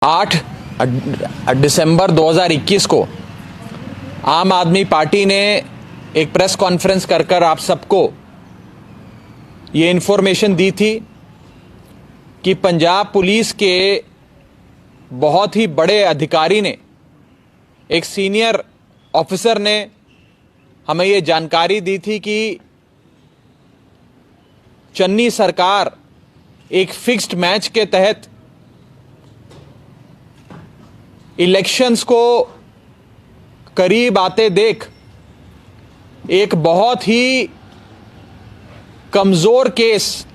8 दिसंबर 2021 को आम आदमी पार्टी ने एक प्रेस कॉन्फ्रेंस कर आप सबको ये इन्फॉर्मेशन दी थी कि पंजाब पुलिस के बहुत ही बड़े अधिकारी ने, एक सीनियर ऑफिसर ने हमें ये जानकारी दी थी कि चन्नी सरकार एक फिक्स्ड मैच के तहत इलेक्शंस को करीब आते देख एक बहुत ही कमजोर केस,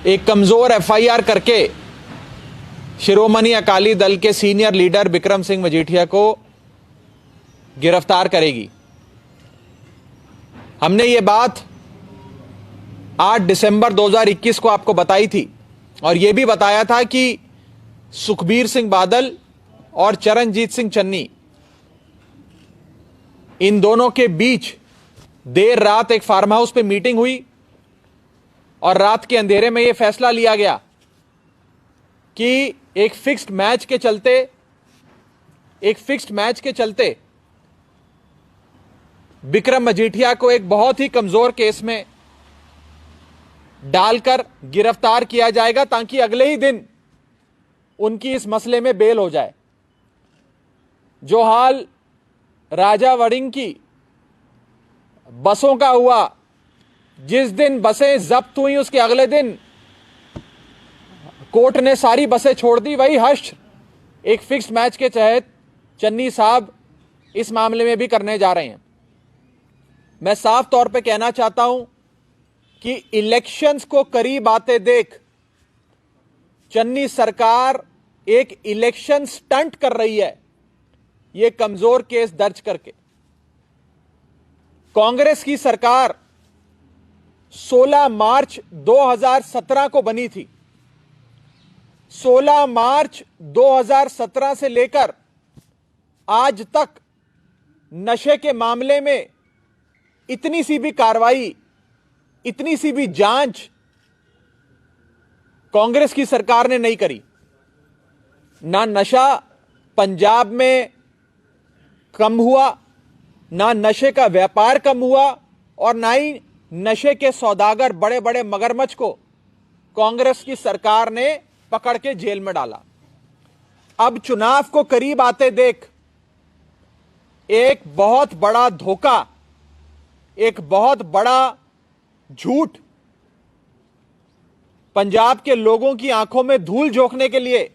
एक कमजोर एफआईआर करके शिरोमणि अकाली दल के सीनियर लीडर बिक्रम सिंह मजीठिया को गिरफ्तार करेगी। हमने ये बात 8 दिसंबर 2021 को आपको बताई थी और यह भी बताया था कि सुखबीर सिंह बादल और चरणजीत सिंह चन्नी, इन दोनों के बीच देर रात एक फार्म हाउस पे मीटिंग हुई और रात के अंधेरे में यह फैसला लिया गया कि एक फिक्स्ड मैच के चलते बिक्रम मजीठिया को एक बहुत ही कमजोर केस में डालकर गिरफ्तार किया जाएगा ताकि अगले ही दिन उनकी इस मसले में बेल हो जाए। जो हाल राजा वड़िंग की बसों का हुआ, जिस दिन बसें जब्त हुई उसके अगले दिन कोर्ट ने सारी बसें छोड़ दी, वही हश्र एक फिक्स्ड मैच के तहत चन्नी साहब इस मामले में भी करने जा रहे हैं। मैं साफ तौर पे कहना चाहता हूं कि इलेक्शंस को करीब आते देख चन्नी सरकार एक इलेक्शन स्टंट कर रही है, यह कमजोर केस दर्ज करके। कांग्रेस की सरकार 16 मार्च 2017 को बनी थी। 16 मार्च 2017 से लेकर आज तक नशे के मामले में इतनी सी भी कार्रवाई, इतनी सी भी जांच कांग्रेस की सरकार ने नहीं करी। ना नशा पंजाब में कम हुआ, ना नशे का व्यापार कम हुआ और ना ही नशे के सौदागर बड़े बड़े मगरमच्छ को कांग्रेस की सरकार ने पकड़ के जेल में डाला। अब चुनाव को करीब आते देख एक बहुत बड़ा धोखा, एक बहुत बड़ा झूठ पंजाब के लोगों की आंखों में धूल झोंकने के लिए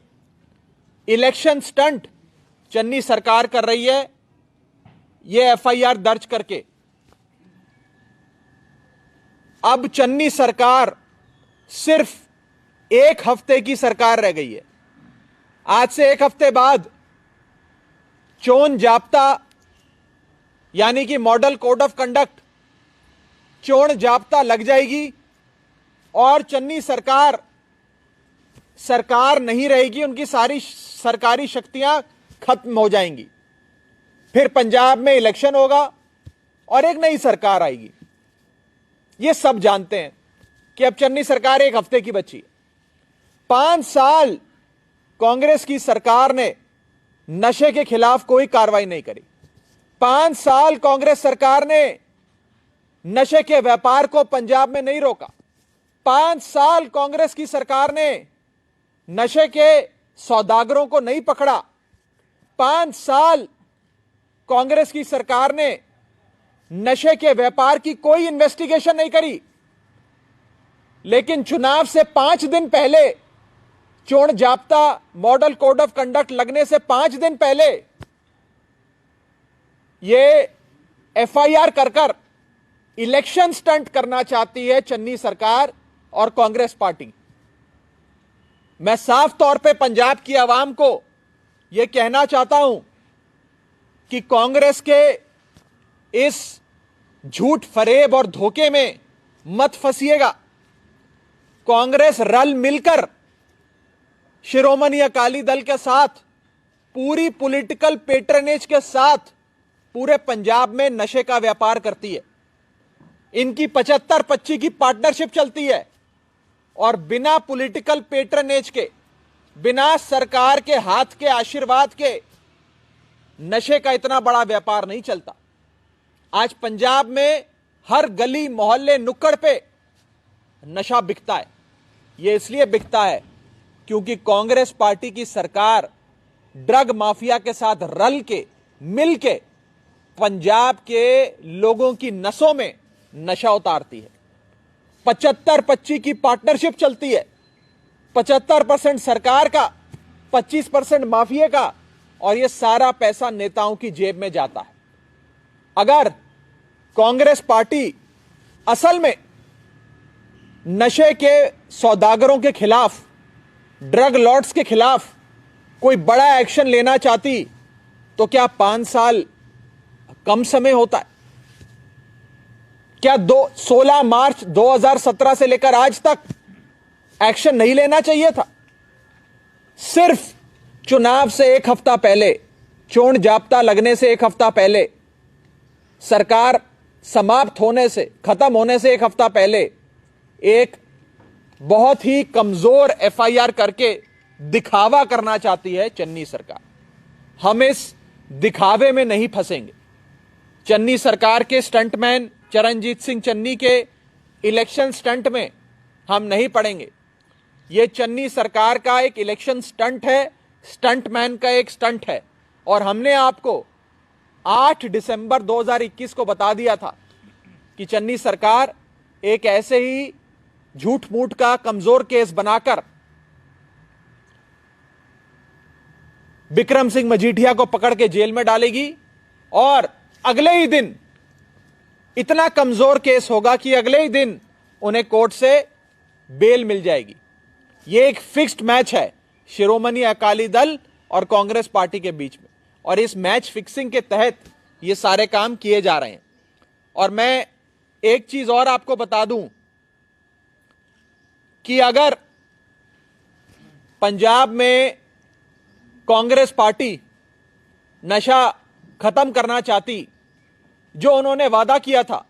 इलेक्शन स्टंट चन्नी सरकार कर रही है, यह एफआईआर दर्ज करके। अब चन्नी सरकार सिर्फ एक हफ्ते की सरकार रह गई है। आज से एक हफ्ते बाद चोन जाब्ता यानी कि मॉडल कोड ऑफ कंडक्ट, चोन जाब्ता लग जाएगी और चन्नी सरकार नहीं रहेगी, उनकी सारी सरकारी शक्तियां खत्म हो जाएंगी। फिर पंजाब में इलेक्शन होगा और एक नई सरकार आएगी। ये सब जानते हैं कि अब चन्नी सरकार एक हफ्ते की बची है। 5 साल कांग्रेस की सरकार ने नशे के खिलाफ कोई कार्रवाई नहीं करी। 5 साल कांग्रेस सरकार ने नशे के व्यापार को पंजाब में नहीं रोका। 5 साल कांग्रेस की सरकार ने नशे के सौदागरों को नहीं पकड़ा। 5 साल कांग्रेस की सरकार ने नशे के व्यापार की कोई इन्वेस्टिगेशन नहीं करी। लेकिन चुनाव से 5 दिन पहले, चोन जाब्ता मॉडल कोड ऑफ कंडक्ट लगने से 5 दिन पहले यह एफआईआर कर इलेक्शन स्टंट करना चाहती है चन्नी सरकार और कांग्रेस पार्टी। मैं साफ तौर पे पंजाब की आवाम को यह कहना चाहता हूं कि कांग्रेस के इस झूठ फरेब और धोखे में मत फंसिएगा। कांग्रेस रल मिलकर शिरोमणि अकाली दल के साथ, पूरी पॉलिटिकल पेट्रनेज के साथ पूरे पंजाब में नशे का व्यापार करती है। इनकी 75-25 की पार्टनरशिप चलती है और बिना पॉलिटिकल पेट्रनेज के बिना सरकार के हाथ के आशीर्वाद के नशे का इतना बड़ा व्यापार नहीं चलता। आज पंजाब में हर गली मोहल्ले नुक्कड़ पे नशा बिकता है। यह इसलिए बिकता है क्योंकि कांग्रेस पार्टी की सरकार ड्रग माफिया के साथ रल के मिल के पंजाब के लोगों की नसों में नशा उतारती है। 75-25 की पार्टनरशिप चलती है। 75% सरकार का, 25% माफिया का, और यह सारा पैसा नेताओं की जेब में जाता है। अगर कांग्रेस पार्टी असल में नशे के सौदागरों के खिलाफ, ड्रग लॉर्ड्स के खिलाफ कोई बड़ा एक्शन लेना चाहती तो क्या 5 साल कम समय होता है? क्या 16 मार्च 2017 से लेकर आज तक एक्शन नहीं लेना चाहिए था? सिर्फ चुनाव से एक हफ्ता पहले, चोण जाब्ता लगने से एक हफ्ता पहले, सरकार समाप्त होने से, खत्म होने से एक हफ्ता पहले एक बहुत ही कमजोर एफआईआर करके दिखावा करना चाहती है चन्नी सरकार। हम इस दिखावे में नहीं फंसेंगे। चन्नी सरकार के स्टंटमैन चरणजीत सिंह चन्नी के इलेक्शन स्टंट में हम नहीं पड़ेंगे। यह चन्नी सरकार का एक इलेक्शन स्टंट है, स्टंटमैन का एक स्टंट है। और हमने आपको 8 दिसंबर 2021 को बता दिया था कि चन्नी सरकार एक ऐसे ही झूठ मूठ का कमजोर केस बनाकर बिक्रम सिंह मजीठिया को पकड़ के जेल में डालेगी और अगले ही दिन इतना कमजोर केस होगा कि अगले ही दिन उन्हें कोर्ट से बेल मिल जाएगी। यह एक फिक्स्ड मैच है शिरोमणि अकाली दल और कांग्रेस पार्टी के बीच में, और इस मैच फिक्सिंग के तहत ये सारे काम किए जा रहे हैं। और मैं एक चीज और आपको बता दूं कि अगर पंजाब में कांग्रेस पार्टी नशा खत्म करना चाहती, जो उन्होंने वादा किया था,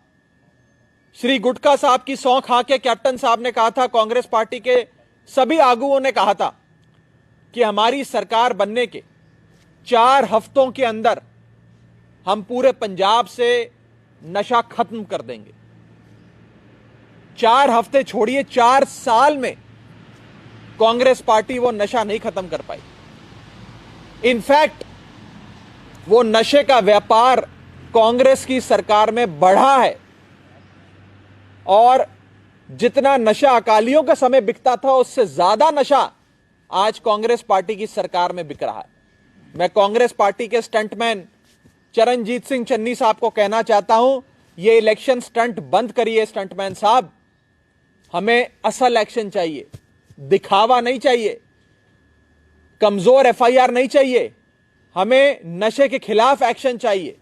श्री गुटका साहब की सौं खा के कैप्टन साहब ने कहा था, कांग्रेस पार्टी के सभी आगुओं ने कहा था कि हमारी सरकार बनने के 4 हफ्तों के अंदर हम पूरे पंजाब से नशा खत्म कर देंगे। 4 हफ्ते छोड़िए, 4 साल में कांग्रेस पार्टी वो नशा नहीं खत्म कर पाई। इनफैक्ट वो नशे का व्यापार कांग्रेस की सरकार में बढ़ा है, और जितना नशा अकालियों के समय बिकता था उससे ज्यादा नशा आज कांग्रेस पार्टी की सरकार में बिक रहा है। मैं कांग्रेस पार्टी के स्टंटमैन चरणजीत सिंह चन्नी साहब को कहना चाहता हूं, यह इलेक्शन स्टंट बंद करिए स्टंटमैन साहब। हमें असल एक्शन चाहिए, दिखावा नहीं चाहिए, कमजोर एफआईआर नहीं चाहिए। हमें नशे के खिलाफ एक्शन चाहिए।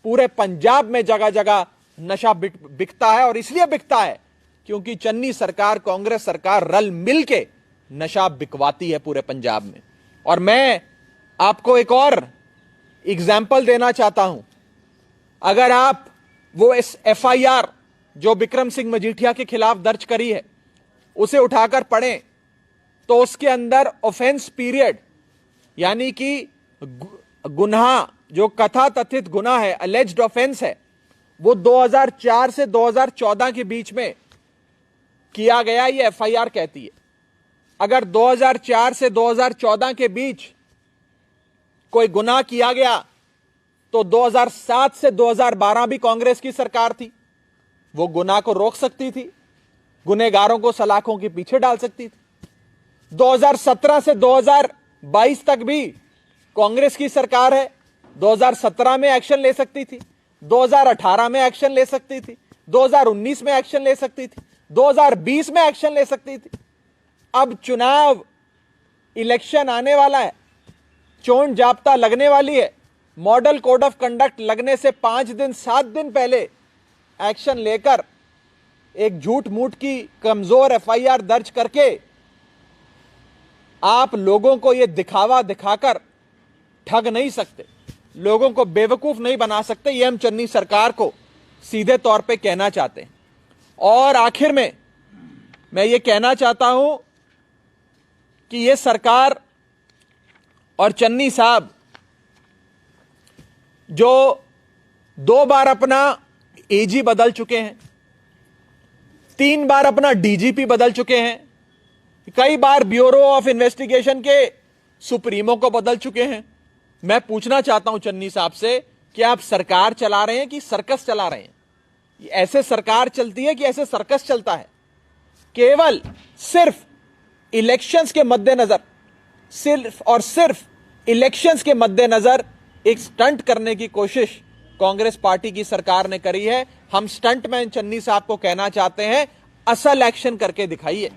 पूरे पंजाब में जगह जगह नशा बिकता है, और इसलिए बिकता है क्योंकि चन्नी सरकार, कांग्रेस सरकार रल मिल के नशा बिकवाती है पूरे पंजाब में। और मैं आपको एक और एग्जाम्पल देना चाहता हूं। अगर आप वो इस एफआईआर जो बिक्रम सिंह मजीठिया के खिलाफ दर्ज करी है उसे उठाकर पढ़ें तो उसके अंदर ऑफेंस पीरियड, यानी कि गुनाह, जो कथा तथित गुनाह है, अलेज्ड ऑफेंस है, वो 2004 से 2014 के बीच में किया गया, ये एफआईआर कहती है। अगर 2004 से 2014 के बीच कोई गुनाह किया गया तो 2007 से 2012 भी कांग्रेस की सरकार थी, वो गुनाह को रोक सकती थी, गुनहगारों को सलाखों के पीछे डाल सकती थी। 2017 से 2022 तक भी कांग्रेस की सरकार है, 2017 में एक्शन ले सकती थी, 2018 में एक्शन ले सकती थी, 2019 में एक्शन ले सकती थी, 2020 में एक्शन ले सकती थी। अब चुनाव, इलेक्शन आने वाला है, चोण जाब्ता लगने वाली है, मॉडल कोड ऑफ कंडक्ट लगने से 5 दिन 7 दिन पहले एक्शन लेकर एक झूठ मूठ की कमजोर एफआईआर दर्ज करके आप लोगों को यह दिखावा दिखाकर ठग नहीं सकते, लोगों को बेवकूफ नहीं बना सकते। यह हम चन्नी सरकार को सीधे तौर पे कहना चाहते हैं। और आखिर में मैं ये कहना चाहता हूं कि यह सरकार और चन्नी साहब जो 2 बार अपना एजी बदल चुके हैं, 3 बार अपना डीजीपी बदल चुके हैं, कई बार ब्यूरो ऑफ इन्वेस्टिगेशन के सुप्रीमो को बदल चुके हैं। मैं पूछना चाहता हूं चन्नी साहब से कि आप सरकार चला रहे हैं कि सर्कस चला रहे हैं? ऐसे सरकार चलती है कि ऐसे सर्कस चलता है? केवल सिर्फ इलेक्शंस के मद्देनजर, सिर्फ और सिर्फ इलेक्शंस के मद्देनजर एक स्टंट करने की कोशिश कांग्रेस पार्टी की सरकार ने करी है। हम स्टंटमैन चन्नी साहब को कहना चाहते हैं, असल एक्शन करके दिखाइए।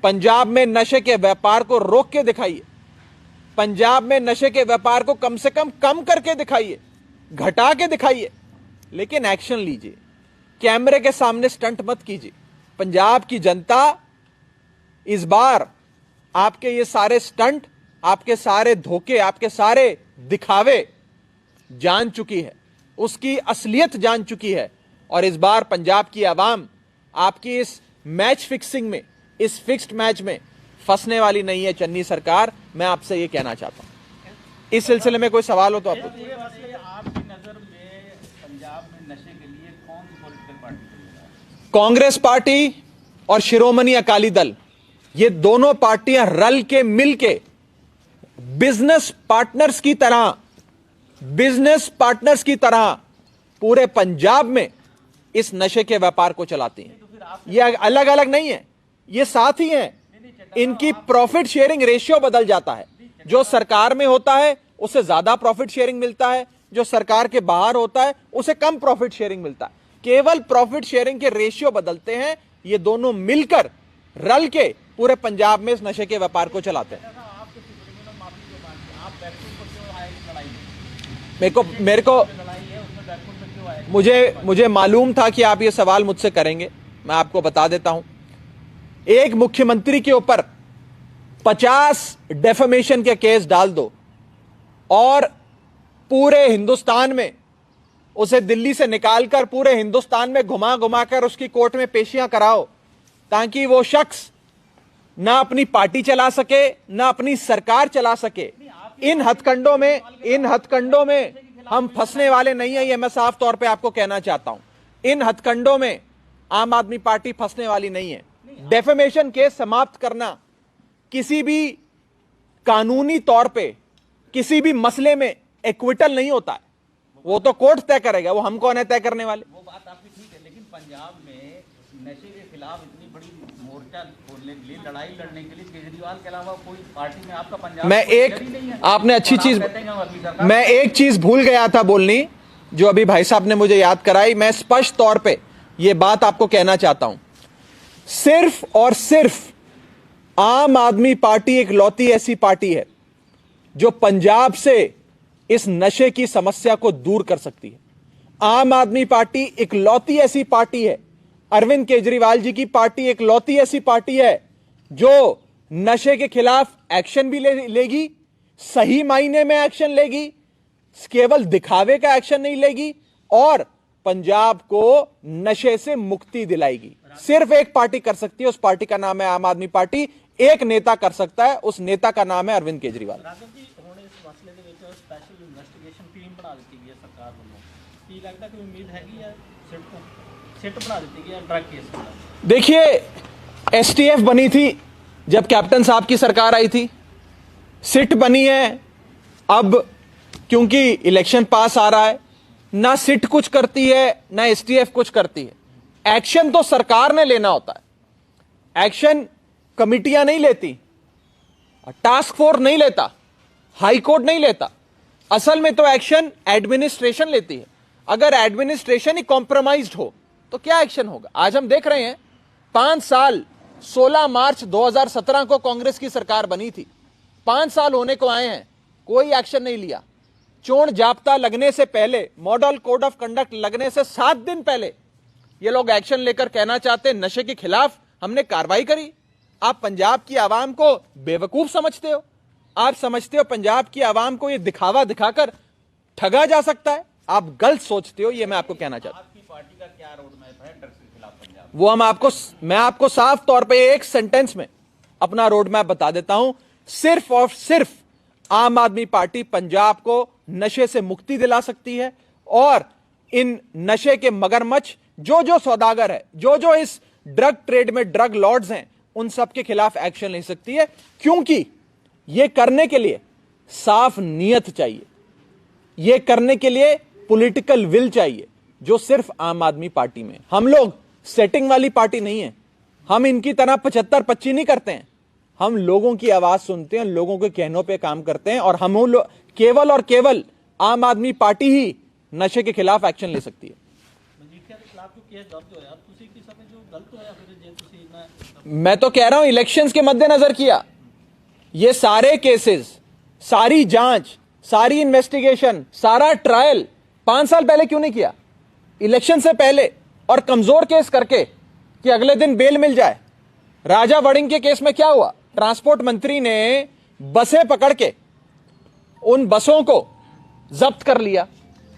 पंजाब में नशे के व्यापार को रोक के दिखाइए। पंजाब में नशे के व्यापार को कम से कम करके दिखाइए, घटा के दिखाइए, लेकिन एक्शन लीजिए। कैमरे के सामने स्टंट मत कीजिए। पंजाब की जनता इस बार आपके ये सारे स्टंट, आपके सारे धोखे, आपके सारे दिखावे जान चुकी है, उसकी असलियत जान चुकी है। और इस बार पंजाब की आवाम आपकी इस मैच फिक्सिंग में, इस फिक्स्ड मैच में फंसने वाली नहीं है। चन्नी सरकार, मैं आपसे यह कहना चाहता हूं। इस सिलसिले में कोई सवाल हो तो आप आपकी नजर में पंजाब में नशे के लिए कौन सी पॉलिटिकल पार्टी? कांग्रेस पार्टी और शिरोमणि अकाली दल, ये दोनों पार्टियां रल के मिल के बिजनेस पार्टनर्स की तरह पूरे पंजाब में इस नशे के व्यापार को चलाती हैं। ये अलग अलग नहीं है, ये साथ ही हैं। इनकी प्रॉफिट शेयरिंग रेशियो बदल जाता है। जो सरकार में होता है उसे ज्यादा प्रॉफिट शेयरिंग मिलता है, जो सरकार के बाहर होता है उसे कम प्रॉफिट शेयरिंग मिलता है। केवल प्रॉफिट शेयरिंग के रेशियो बदलते हैं। ये दोनों मिलकर रल के पूरे पंजाब में इस नशे के व्यापार को चलाते हैं। मुझे मालूम था कि आप ये सवाल मुझसे करेंगे। मैं आपको बता देता हूं, एक मुख्यमंत्री के ऊपर 50 डेफेमेशन के केस डाल दो और पूरे हिंदुस्तान में उसे दिल्ली से निकालकर पूरे हिंदुस्तान में घुमा घुमाकर उसकी कोर्ट में पेशियां कराओ, ताकि वो शख्स ना अपनी पार्टी चला सके, ना अपनी सरकार चला सके। इन हथकंडों में हम फंसने वाले नहीं है। ये मैं साफ तौर पे आपको कहना चाहता हूं। इन हथकंडों में आम आदमी पार्टी फंसने वाली नहीं है। डेफेमेशन केस समाप्त करना किसी भी कानूनी तौर पे किसी भी मसले में एक्विटल नहीं होता है। वो तो कोर्ट तय करेगा, वो हम कौन है तय करने वाले। वो बात आपकी ठीक है, लेकिन पंजाब में नशे के खिलाफ इतनी बड़ी मोर्चा खोलने के लिए, लड़ाई लड़ने के लिए केजरीवाल के अलावा कोई पार्टी में आपका पंजाब मैं एक चीज भूल गया था बोलनी, जो अभी भाई साहब ने मुझे याद कराई। मैं स्पष्ट तौर पे ये बात आपको कहना चाहता हूं। सिर्फ और सिर्फ आम आदमी पार्टी एक लौती ऐसी पार्टी है जो पंजाब से इस नशे की समस्या को दूर कर सकती है। आम आदमी पार्टी एक लौती ऐसी पार्टी है, अरविंद केजरीवाल जी की पार्टी एक लौती ऐसी पार्टी है जो नशे के खिलाफ एक्शन भी लेगी, सही मायने में एक्शन लेगी, केवल दिखावे का एक्शन नहीं लेगी, और पंजाब को नशे से मुक्ति दिलाएगी। सिर्फ एक पार्टी कर सकती है, उस पार्टी का नाम है आम आदमी पार्टी। एक नेता कर सकता है, उस नेता का नाम है अरविंद केजरीवाल। देखिए, एसटीएफ बनी थी जब कैप्टन साहब की सरकार आई थी, सिट बनी है अब क्योंकि इलेक्शन पास आ रहा है। ना सिट कुछ करती है, ना एसटीएफ कुछ करती है। एक्शन तो सरकार ने लेना होता है, एक्शन कमिटियां नहीं लेती, टास्क फोर्स नहीं लेता, हाई कोर्ट नहीं लेता। असल में तो एक्शन एडमिनिस्ट्रेशन लेती है। अगर एडमिनिस्ट्रेशन ही कॉम्प्रोमाइज्ड हो तो क्या एक्शन होगा? आज हम देख रहे हैं 5 साल, 16 मार्च 2017 को कांग्रेस की सरकार बनी थी, 5 साल होने को आए हैं, कोई एक्शन नहीं लिया। चोण जाब्ता लगने से पहले, मॉडल कोड ऑफ कंडक्ट लगने से 7 दिन पहले ये लोग एक्शन लेकर कहना चाहते हैं नशे के खिलाफ हमने कार्रवाई करी। आप पंजाब की आवाम को बेवकूफ समझते हो? आप समझते हो पंजाब की आवाम को ये दिखावा दिखाकर ठगा जा सकता है? आप गलत सोचते हो, ये मैं आपको कहना चाहता हूं। आपकी पार्टी का क्या रोड मैप है ड्रग्स के खिलाफ पंजाब? वो मैं आपको साफ तौर पे एक सेंटेंस में अपना रोड मैप बता देता हूं। सिर्फ और सिर्फ आम आदमी पार्टी पंजाब को नशे से मुक्ति दिला सकती है और इन नशे के मगरमच्छ जो जो सौदागर है, जो जो इस ड्रग ट्रेड में ड्रग लॉर्ड्स हैं, उन सब के खिलाफ एक्शन ले सकती है, क्योंकि यह करने के लिए साफ नीयत चाहिए, यह करने के लिए पॉलिटिकल विल चाहिए, जो सिर्फ आम आदमी पार्टी में। हम लोग सेटिंग वाली पार्टी नहीं है, हम इनकी तरह 75-25 नहीं करते हैं, हम लोगों की आवाज सुनते हैं, लोगों के कहनों पे काम करते हैं और हम केवल और केवल आम आदमी पार्टी ही नशे के खिलाफ एक्शन ले सकती है। मैं तो कह रहा हूं इलेक्शंस के मद्देनजर किया, ये सारे केसेस, सारी जांच, सारी इन्वेस्टिगेशन, सारा ट्रायल 5 साल पहले क्यों नहीं किया, इलेक्शन से पहले, और कमजोर केस करके कि अगले दिन बेल मिल जाए। राजा वड़िंग के केस में क्या हुआ, ट्रांसपोर्ट मंत्री ने बसें पकड़ के उन बसों को जब्त कर लिया,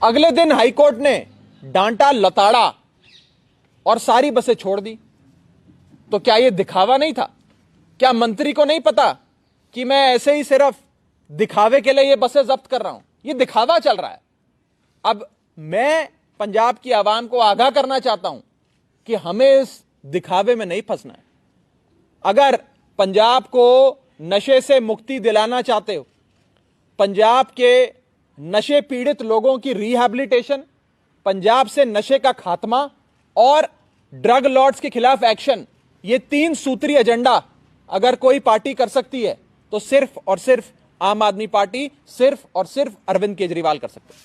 अगले दिन हाईकोर्ट ने डांटा लताड़ा और सारी बसें छोड़ दी। तो क्या यह दिखावा नहीं था? क्या मंत्री को नहीं पता कि मैं ऐसे ही सिर्फ दिखावे के लिए ये बसें जब्त कर रहा हूं? ये दिखावा चल रहा है। अब मैं पंजाब की आवाम को आगाह करना चाहता हूं कि हमें इस दिखावे में नहीं फंसना है। अगर पंजाब को नशे से मुक्ति दिलाना चाहते हो, पंजाब के नशे पीड़ित लोगों की रिहैबिलिटेशन, पंजाब से नशे का खात्मा और ड्रग लॉर्ड्स के खिलाफ एक्शन, ये 3 सूत्री एजेंडा अगर कोई पार्टी कर सकती है तो सिर्फ और सिर्फ आम आदमी पार्टी, सिर्फ और सिर्फ अरविंद केजरीवाल कर सकते हैं।